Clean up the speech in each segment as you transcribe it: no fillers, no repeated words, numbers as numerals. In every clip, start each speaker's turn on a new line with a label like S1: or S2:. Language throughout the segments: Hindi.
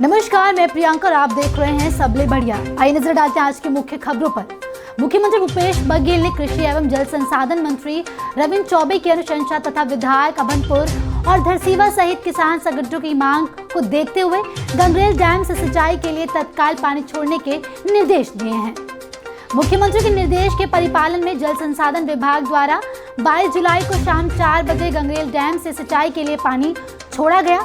S1: नमस्कार, मैं प्रियंका और आप देख रहे हैं सबले बढ़िया। आइए नजर डालते हैं आज की मुख्य खबरों पर। मुख्यमंत्री भूपेश बघेल ने कृषि एवं जल संसाधन मंत्री रविंद्र चौबे की अनुशंसा तथा विधायक अभनपुर और धरसीवा सहित किसान संगठनों की मांग को देखते हुए गंगरेल डैम से सिंचाई के लिए तत्काल पानी छोड़ने के निर्देश दिए हैं। मुख्यमंत्री के निर्देश के परिपालन में जल संसाधन विभाग द्वारा 22 जुलाई को शाम 4 बजे गंगरेल डैम से सिंचाई के लिए पानी छोड़ा गया।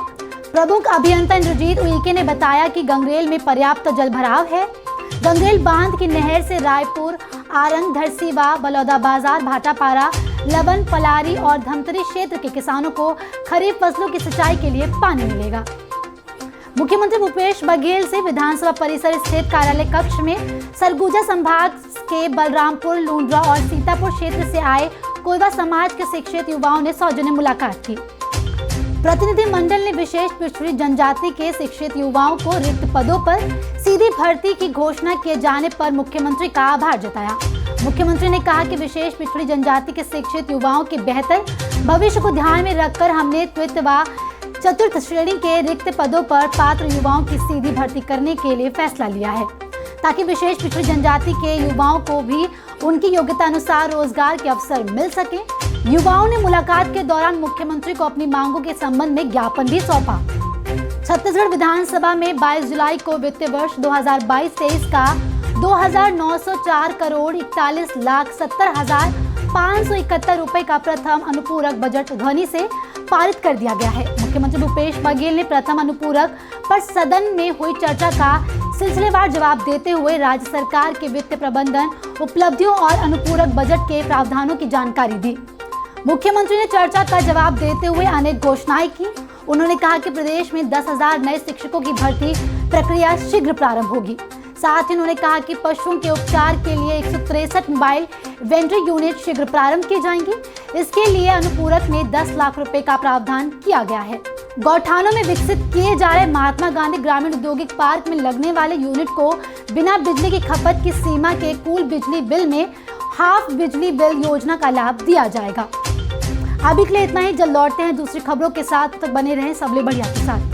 S1: प्रमुख अभियंता इंद्रजीत उइके ने बताया कि गंगरेल में पर्याप्त जल भराव है। गंगरेल बांध की नहर से रायपुर, आरंग, धरसीवा, बलौदा बाजार, भाटापारा, लवन, पलारी और धमतरी क्षेत्र के किसानों को खरीफ फसलों की सिंचाई के लिए पानी मिलेगा। मुख्यमंत्री भूपेश बघेल से विधानसभा परिसर स्थित कार्यालय कक्ष में सरगुजा संभाग के बलरामपुर, लूंड्रा और सीतापुर क्षेत्र से आए कोरवा समाज के शिक्षित युवाओं ने सौजन्य मुलाकात की। प्रतिनिधि मंडल ने विशेष पिछड़ी जनजाति के शिक्षित युवाओं को रिक्त पदों पर सीधी भर्ती की घोषणा किए जाने पर मुख्यमंत्री का आभार जताया। मुख्यमंत्री ने कहा कि विशेष पिछड़ी जनजाति के शिक्षित युवाओं के बेहतर भविष्य को ध्यान में रखकर हमने तृतीय व चतुर्थ श्रेणी के रिक्त पदों पर पात्र युवाओं की सीधी भर्ती करने के लिए फैसला लिया है, ताकि विशेष पिछड़ी जनजाति के युवाओं को भी उनकी योग्यता अनुसार रोजगार के अवसर मिल सके। युवाओं ने मुलाकात के दौरान मुख्यमंत्री को अपनी मांगों के संबंध में ज्ञापन भी सौंपा। छत्तीसगढ़ विधानसभा में 22 जुलाई को वित्तीय वर्ष 2022-23 का 2,904 करोड़ 41,70,571 रुपए का प्रथम अनुपूरक बजट ध्वनि से पारित कर दिया गया है। मुख्यमंत्री भूपेश बघेल ने प्रथम अनुपूरक पर सदन में हुई चर्चा का सिलसिलेवार जवाब देते हुए राज्य सरकार के वित्तीय प्रबंधन उपलब्धियों और अनुपूरक बजट के प्रावधानों की जानकारी दी। मुख्यमंत्री ने चर्चा का जवाब देते हुए अनेक घोषणाएं की। उन्होंने कहा कि प्रदेश में 10,000 नए शिक्षकों की भर्ती प्रक्रिया शीघ्र प्रारंभ होगी। साथ ही उन्होंने कहा कि पशुओं के उपचार के लिए 163 मोबाइल वेंटरी यूनिट शीघ्र प्रारंभ की जाएंगी। इसके लिए अनुपूरक में 10 लाख रुपए का प्रावधान किया गया है। गौठानों में विकसित किए जा रहे महात्मा गांधी ग्रामीण औद्योगिक पार्क में लगने वाले यूनिट को बिना बिजली की खपत की सीमा के कुल बिजली बिल में हाफ बिजली बिल योजना का लाभ दिया जाएगा। अभी के लिए इतना ही। जल्द लौटते हैं दूसरी खबरों के साथ, तब तक बने रहें सबले बढ़िया के साथ।